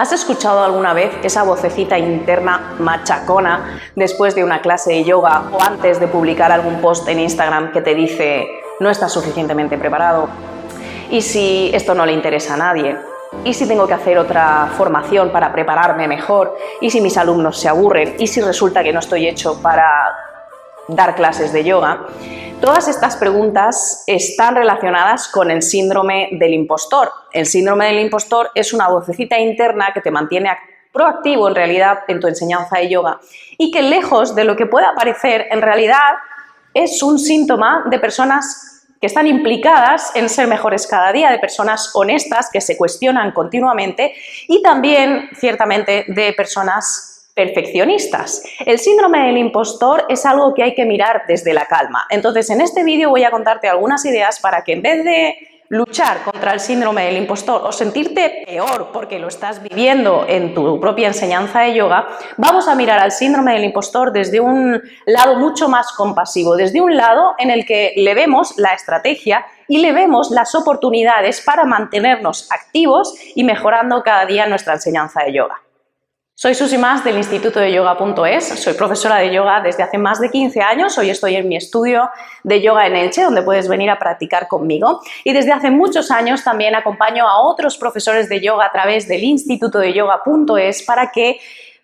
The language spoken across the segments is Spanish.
¿Has escuchado alguna vez esa vocecita interna machacona después de una clase de yoga o antes de publicar algún post en Instagram que te dice no estás suficientemente preparado? ¿Y si esto no le interesa a nadie? ¿Y si tengo que hacer otra formación para prepararme mejor? ¿Y si mis alumnos se aburren? ¿Y si resulta que no estoy hecho para dar clases de yoga? Todas estas preguntas están relacionadas con el síndrome del impostor. El síndrome del impostor es una vocecita interna que te mantiene proactivo en realidad en tu enseñanza de yoga y que lejos de lo que pueda parecer, en realidad es un síntoma de personas que están implicadas en ser mejores cada día, de personas honestas que se cuestionan continuamente y también, ciertamente, de personas perfeccionistas. El síndrome del impostor es algo que hay que mirar desde la calma. Entonces, en este vídeo voy a contarte algunas ideas para que en vez de luchar contra el síndrome del impostor o sentirte peor porque lo estás viviendo en tu propia enseñanza de yoga, vamos a mirar al síndrome del impostor desde un lado mucho más compasivo, desde un lado en el que le vemos la estrategia y le vemos las oportunidades para mantenernos activos y mejorando cada día nuestra enseñanza de yoga. Soy Susi Mas del Instituto de Yoga.es, soy profesora de yoga desde hace más de 15 años, hoy estoy en mi estudio de yoga en Elche, donde puedes venir a practicar conmigo, y desde hace muchos años también acompaño a otros profesores de yoga a través del Instituto de Yoga.es para que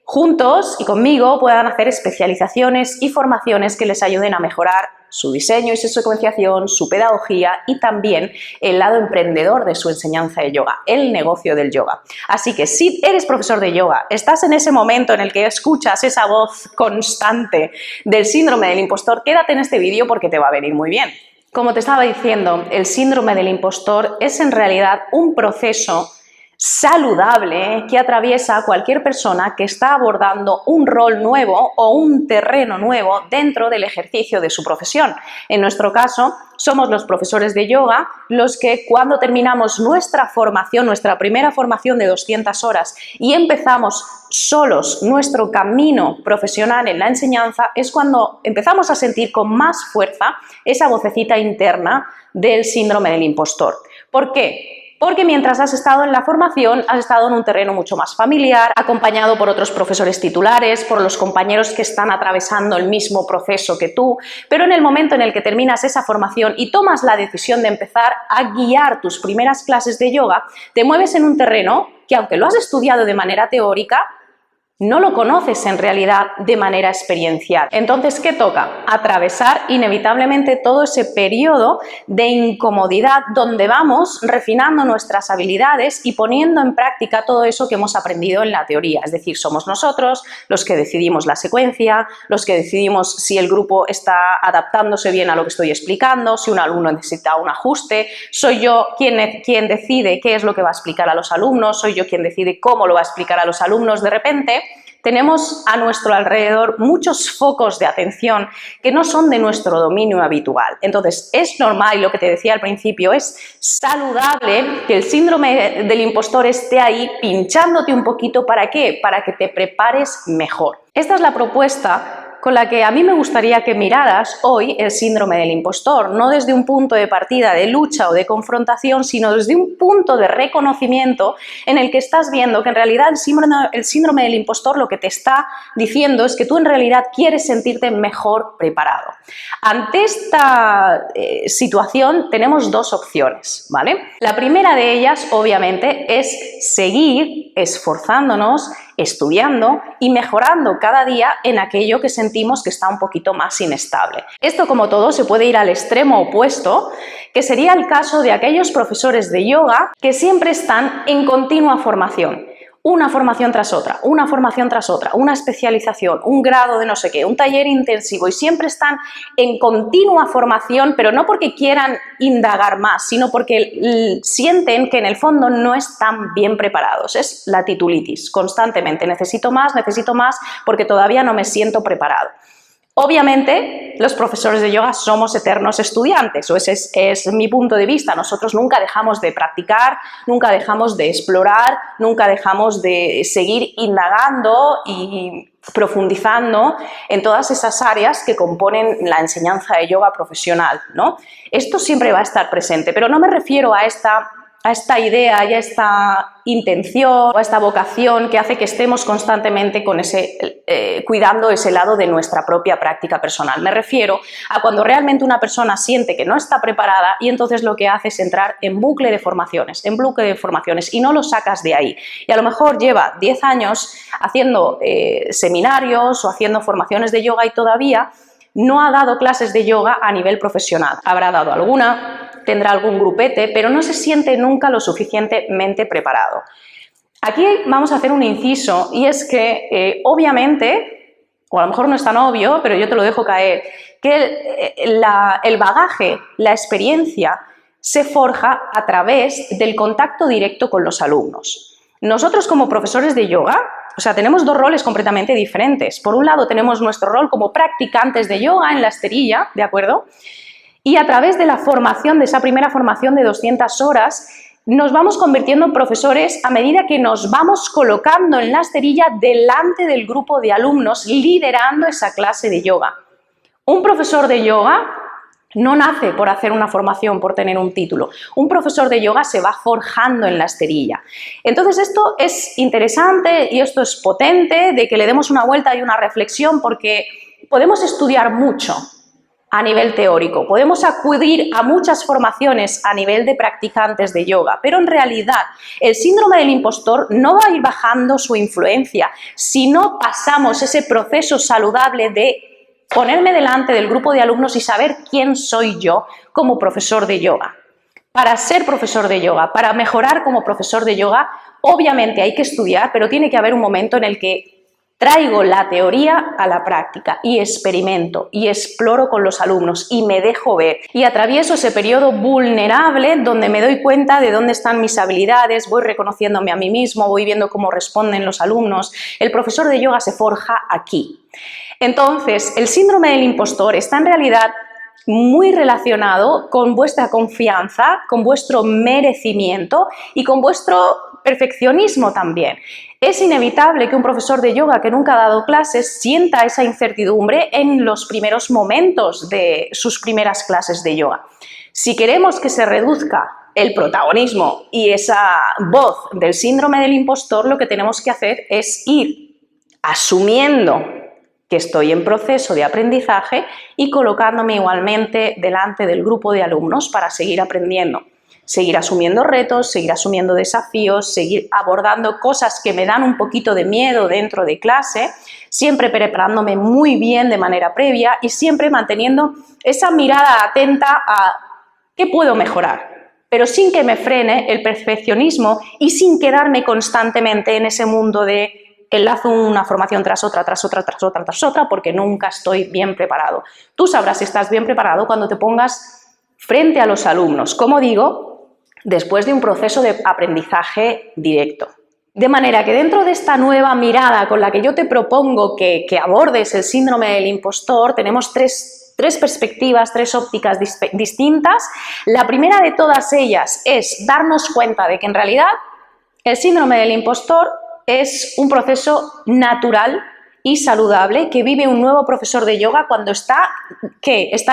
juntos y conmigo puedan hacer especializaciones y formaciones que les ayuden a mejorar su diseño y su secuenciación, su pedagogía y también el lado emprendedor de su enseñanza de yoga, el negocio del yoga. Así que si eres profesor de yoga, estás en ese momento en el que escuchas esa voz constante del síndrome del impostor, quédate en este vídeo porque te va a venir muy bien. Como te estaba diciendo, el síndrome del impostor es en realidad un proceso saludable que atraviesa a cualquier persona que está abordando un rol nuevo o un terreno nuevo dentro del ejercicio de su profesión. En nuestro caso, somos los profesores de yoga los que cuando terminamos nuestra formación, nuestra primera formación de 200 horas y empezamos solos nuestro camino profesional en la enseñanza, es cuando empezamos a sentir con más fuerza esa vocecita interna del síndrome del impostor. ¿Por qué? Porque mientras has estado en la formación, has estado en un terreno mucho más familiar, acompañado por otros profesores titulares, por los compañeros que están atravesando el mismo proceso que tú, pero en el momento en el que terminas esa formación y tomas la decisión de empezar a guiar tus primeras clases de yoga, te mueves en un terreno que, aunque lo has estudiado de manera teórica, no lo conoces en realidad de manera experiencial. Entonces, ¿qué toca? Atravesar inevitablemente todo ese periodo de incomodidad donde vamos refinando nuestras habilidades y poniendo en práctica todo eso que hemos aprendido en la teoría. Es decir, somos nosotros los que decidimos la secuencia, los que decidimos si el grupo está adaptándose bien a lo que estoy explicando, si un alumno necesita un ajuste, soy yo quien decide qué es lo que va a explicar a los alumnos, soy yo quien decide cómo lo va a explicar a los alumnos. De repente, tenemos a nuestro alrededor muchos focos de atención que no son de nuestro dominio habitual. Entonces, es normal, y lo que te decía al principio, es saludable que el síndrome del impostor esté ahí pinchándote un poquito. ¿Para qué? Para que te prepares mejor. Esta es la propuesta con la que a mí me gustaría que miraras hoy el síndrome del impostor, no desde un punto de partida de lucha o de confrontación, sino desde un punto de reconocimiento en el que estás viendo que en realidad el síndrome del impostor lo que te está diciendo es que tú en realidad quieres sentirte mejor preparado. Ante esta situación tenemos dos opciones, ¿vale? La primera de ellas, obviamente, es seguir esforzándonos, estudiando y mejorando cada día en aquello que sentimos que está un poquito más inestable. Esto, como todo, se puede ir al extremo opuesto, que sería el caso de aquellos profesores de yoga que siempre están en continua formación. Una formación tras otra, una formación tras otra, una especialización, un grado de no sé qué, un taller intensivo y siempre están en continua formación, pero no porque quieran indagar más, sino porque sienten que en el fondo no están bien preparados. Es la titulitis, constantemente, necesito más porque todavía no me siento preparado. Obviamente, los profesores de yoga somos eternos estudiantes, o ese es mi punto de vista. Nosotros nunca dejamos de practicar, nunca dejamos de explorar, nunca dejamos de seguir indagando y profundizando en todas esas áreas que componen la enseñanza de yoga profesional, ¿no? Esto siempre va a estar presente, pero no me refiero a esta idea y a esta intención o a esta vocación que hace que estemos constantemente con cuidando ese lado de nuestra propia práctica personal. Me refiero a cuando realmente una persona siente que no está preparada y entonces lo que hace es entrar en bucle de formaciones, y no lo sacas de ahí. Y a lo mejor lleva 10 años haciendo seminarios o haciendo formaciones de yoga y todavía no ha dado clases de yoga a nivel profesional. Habrá dado alguna, tendrá algún grupete, pero no se siente nunca lo suficientemente preparado. Aquí vamos a hacer un inciso y es que obviamente, o a lo mejor no es tan obvio, pero yo te lo dejo caer, que el bagaje, la experiencia se forja a través del contacto directo con los alumnos. Nosotros como profesores de yoga, tenemos dos roles completamente diferentes. Por un lado tenemos nuestro rol como practicantes de yoga en la esterilla, ¿de acuerdo? Y a través de la formación, de esa primera formación de 200 horas, nos vamos convirtiendo en profesores a medida que nos vamos colocando en la esterilla delante del grupo de alumnos, liderando esa clase de yoga. Un profesor de yoga no nace por hacer una formación, por tener un título. Un profesor de yoga se va forjando en la esterilla. Entonces esto es interesante y esto es potente de que le demos una vuelta y una reflexión porque podemos estudiar mucho a nivel teórico, podemos acudir a muchas formaciones a nivel de practicantes de yoga, pero en realidad el síndrome del impostor no va a ir bajando su influencia si no pasamos ese proceso saludable de ponerme delante del grupo de alumnos y saber quién soy yo como profesor de yoga. Para ser profesor de yoga, para mejorar como profesor de yoga, obviamente hay que estudiar, pero tiene que haber un momento en el que traigo la teoría a la práctica y experimento y exploro con los alumnos y me dejo ver y atravieso ese periodo vulnerable donde me doy cuenta de dónde están mis habilidades, voy reconociéndome a mí mismo, voy viendo cómo responden los alumnos. El profesor de yoga se forja aquí. Entonces, el síndrome del impostor está en realidad muy relacionado con vuestra confianza, con vuestro merecimiento y con vuestro perfeccionismo también. Es inevitable que un profesor de yoga que nunca ha dado clases sienta esa incertidumbre en los primeros momentos de sus primeras clases de yoga. Si queremos que se reduzca el protagonismo y esa voz del síndrome del impostor, lo que tenemos que hacer es ir asumiendo que estoy en proceso de aprendizaje y colocándome igualmente delante del grupo de alumnos para seguir aprendiendo, seguir asumiendo retos, seguir asumiendo desafíos, seguir abordando cosas que me dan un poquito de miedo dentro de clase, siempre preparándome muy bien de manera previa y siempre manteniendo esa mirada atenta a qué puedo mejorar, pero sin que me frene el perfeccionismo y sin quedarme constantemente en ese mundo de enlazo una formación tras otra, porque nunca estoy bien preparado. Tú sabrás si estás bien preparado cuando te pongas frente a los alumnos, como digo, después de un proceso de aprendizaje directo. De manera que dentro de esta nueva mirada con la que yo te propongo que abordes el síndrome del impostor, tenemos tres perspectivas, tres ópticas distintas. La primera de todas ellas es darnos cuenta de que en realidad el síndrome del impostor es un proceso natural y saludable que vive un nuevo profesor de yoga cuando está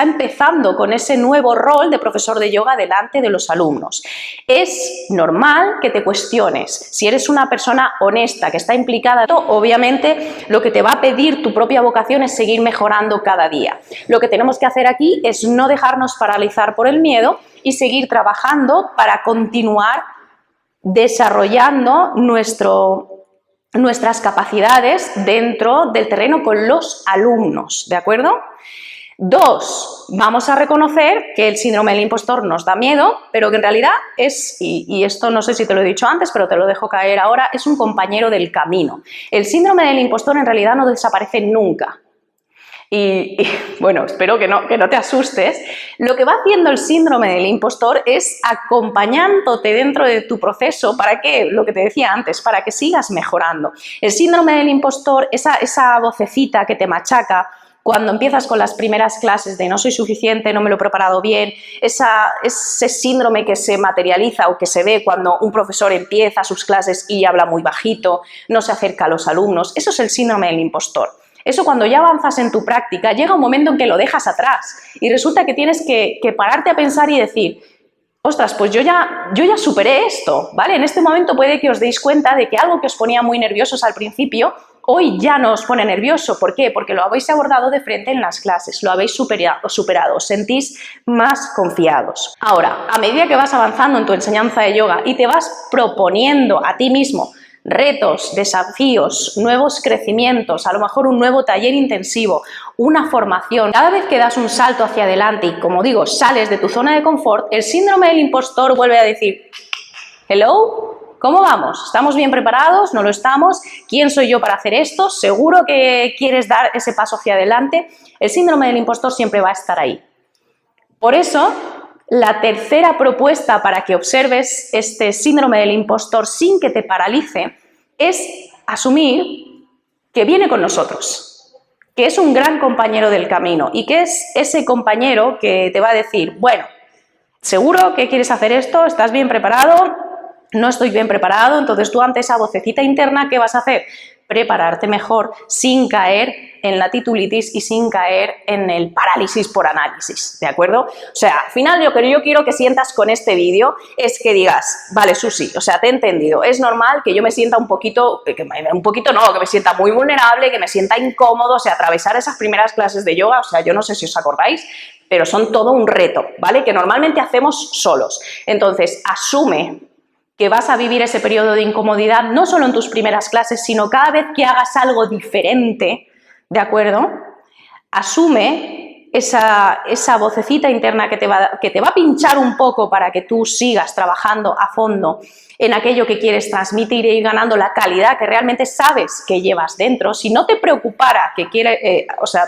empezando con ese nuevo rol de profesor de yoga delante de los alumnos. Es normal que te cuestiones. Si eres una persona honesta, que está implicada, obviamente lo que te va a pedir tu propia vocación es seguir mejorando cada día. Lo que tenemos que hacer aquí es no dejarnos paralizar por el miedo y seguir trabajando para continuar desarrollando nuestras capacidades dentro del terreno con los alumnos, ¿de acuerdo? 2, vamos a reconocer que el síndrome del impostor nos da miedo, pero que en realidad es, y esto no sé si te lo he dicho antes, pero te lo dejo caer ahora, es un compañero del camino. El síndrome del impostor en realidad no desaparece nunca. Y bueno, espero que no te asustes. Lo que va haciendo el síndrome del impostor es acompañándote dentro de tu proceso para que, lo que te decía antes, para que sigas mejorando. El síndrome del impostor, esa vocecita que te machaca cuando empiezas con las primeras clases de no soy suficiente, no me lo he preparado bien, ese síndrome que se materializa o que se ve cuando un profesor empieza sus clases y habla muy bajito, no se acerca a los alumnos, eso es el síndrome del impostor. Eso cuando ya avanzas en tu práctica, llega un momento en que lo dejas atrás y resulta que tienes que pararte a pensar y decir, ostras, pues yo ya superé esto, ¿vale? En este momento puede que os deis cuenta de que algo que os ponía muy nerviosos al principio, hoy ya no os pone nervioso. ¿Por qué? Porque lo habéis abordado de frente en las clases, lo habéis superado, os sentís más confiados. Ahora, a medida que vas avanzando en tu enseñanza de yoga y te vas proponiendo a ti mismo retos, desafíos, nuevos crecimientos, a lo mejor un nuevo taller intensivo, una formación. Cada vez que das un salto hacia adelante y, como digo, sales de tu zona de confort, el síndrome del impostor vuelve a decir: hello, ¿cómo vamos? ¿Estamos bien preparados? ¿No lo estamos? ¿Quién soy yo para hacer esto? ¿Seguro que quieres dar ese paso hacia adelante? El síndrome del impostor siempre va a estar ahí. Por eso, la tercera propuesta para que observes este síndrome del impostor sin que te paralice es asumir que viene con nosotros, que es un gran compañero del camino y que es ese compañero que te va a decir: bueno, ¿seguro que quieres hacer esto? ¿Estás bien preparado? No estoy bien preparado. Entonces tú, ante esa vocecita interna, ¿qué vas a hacer? Prepararte mejor sin caer en la titulitis y sin caer en el parálisis por análisis, ¿de acuerdo? O sea, al final lo que yo quiero que sientas con este vídeo es que digas: vale, Susi, o sea, te he entendido, es normal que yo me sienta que me sienta muy vulnerable, que me sienta incómodo, o sea, atravesar esas primeras clases de yoga, o sea, yo no sé si os acordáis, pero son todo un reto, ¿vale? Que normalmente hacemos solos. Entonces, asume que vas a vivir ese periodo de incomodidad no solo en tus primeras clases, sino cada vez que hagas algo diferente, ¿de acuerdo? Asume esa vocecita interna que te va a pinchar un poco para que tú sigas trabajando a fondo en aquello que quieres transmitir e ir ganando la calidad que realmente sabes que llevas dentro. Si no te preocupara que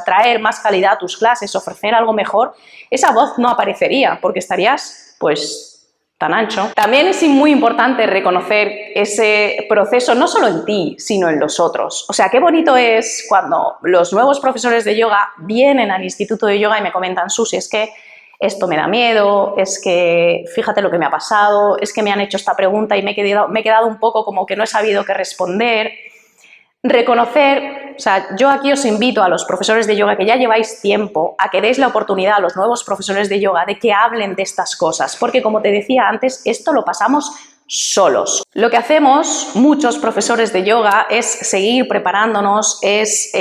traer más calidad a tus clases, ofrecer algo mejor, esa voz no aparecería, porque estarías, pues, tan ancho. También es muy importante reconocer ese proceso no solo en ti, sino en los otros. O sea, qué bonito es cuando los nuevos profesores de yoga vienen al instituto de yoga y me comentan: Susi, es que esto me da miedo, es que fíjate lo que me ha pasado, es que me han hecho esta pregunta y me he quedado un poco como que no he sabido qué responder. Reconocer, o sea, yo aquí os invito a los profesores de yoga que ya lleváis tiempo a que deis la oportunidad a los nuevos profesores de yoga de que hablen de estas cosas, porque, como te decía antes, esto lo pasamos solos. Lo que hacemos muchos profesores de yoga es seguir preparándonos, es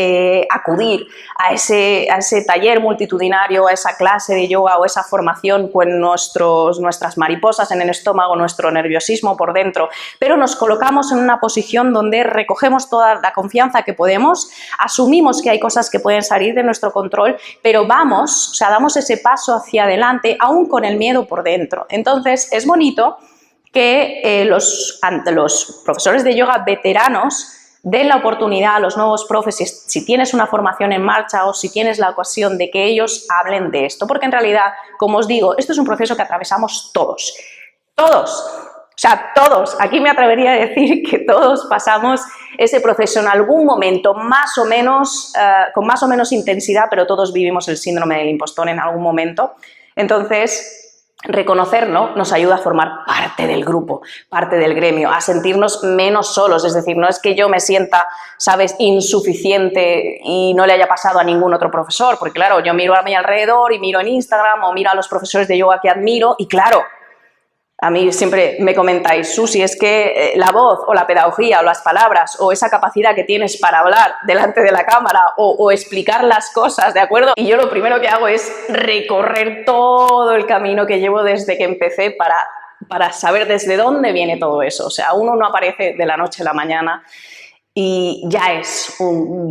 acudir a ese taller multitudinario, a esa clase de yoga o esa formación con nuestras mariposas en el estómago, nuestro nerviosismo por dentro, pero nos colocamos en una posición donde recogemos toda la confianza que podemos, asumimos que hay cosas que pueden salir de nuestro control, pero damos ese paso hacia adelante aún con el miedo por dentro. Entonces es bonito que los profesores de yoga veteranos den la oportunidad a los nuevos profes, si tienes una formación en marcha o si tienes la ocasión, de que ellos hablen de esto, porque en realidad, como os digo, esto es un proceso que atravesamos todos, o sea, todos. Aquí me atrevería a decir que todos pasamos ese proceso en algún momento, más o menos, con más o menos intensidad, pero todos vivimos el síndrome del impostor en algún momento. Entonces, reconocerlo nos ayuda a formar parte del grupo, parte del gremio, a sentirnos menos solos. Es decir, no es que yo me sienta, ¿sabes?, insuficiente y no le haya pasado a ningún otro profesor, porque claro, yo miro a mi alrededor y miro en Instagram o miro a los profesores de yoga que admiro y claro, a mí siempre me comentáis: Susi, es que la voz o la pedagogía o las palabras o esa capacidad que tienes para hablar delante de la cámara o explicar las cosas, ¿de acuerdo? Y yo lo primero que hago es recorrer todo el camino que llevo desde que empecé para saber desde dónde viene todo eso. O sea, uno no aparece de la noche a la mañana y ya es un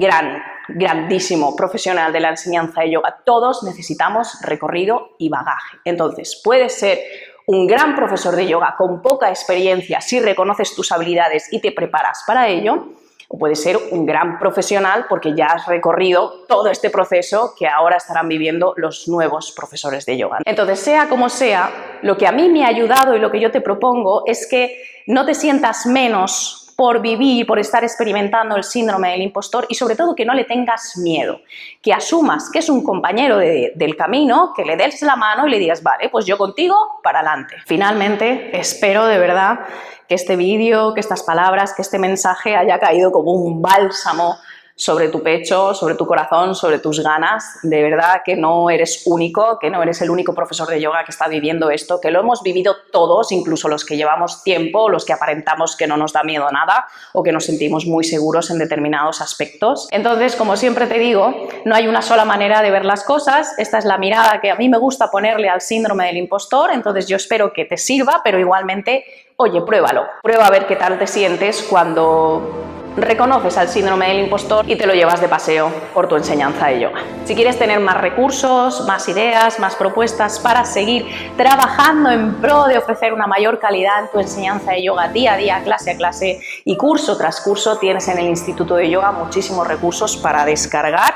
grandísimo profesional de la enseñanza de yoga. Todos necesitamos recorrido y bagaje. Entonces, puedes ser un gran profesor de yoga con poca experiencia si reconoces tus habilidades y te preparas para ello, o puedes ser un gran profesional porque ya has recorrido todo este proceso que ahora estarán viviendo los nuevos profesores de yoga. Entonces, sea como sea, lo que a mí me ha ayudado y lo que yo te propongo es que no te sientas menos por vivir, por estar experimentando el síndrome del impostor y sobre todo que no le tengas miedo, que asumas que es un compañero del camino, que le des la mano y le digas: vale, pues yo contigo, para adelante. Finalmente, espero de verdad que este vídeo, que estas palabras, que este mensaje haya caído como un bálsamo sobre tu pecho, sobre tu corazón, sobre tus ganas. De verdad que no eres único, que no eres el único profesor de yoga que está viviendo esto, que lo hemos vivido todos, incluso los que llevamos tiempo, los que aparentamos que no nos da miedo nada o que nos sentimos muy seguros en determinados aspectos. Entonces, como siempre te digo, no hay una sola manera de ver las cosas. Esta es la mirada que a mí me gusta ponerle al síndrome del impostor, entonces yo espero que te sirva, pero igualmente, oye, pruébalo. Prueba a ver qué tal te sientes cuando reconoces al síndrome del impostor y te lo llevas de paseo por tu enseñanza de yoga. Si quieres tener más recursos, más ideas, más propuestas para seguir trabajando en pro de ofrecer una mayor calidad en tu enseñanza de yoga día a día, clase a clase y curso tras curso, tienes en el Instituto de Yoga muchísimos recursos para descargar,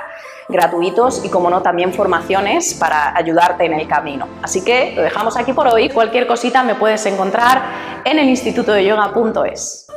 gratuitos y, como no, también formaciones para ayudarte en el camino. Así que lo dejamos aquí por hoy. Cualquier cosita me puedes encontrar en el institutodeyoga.es.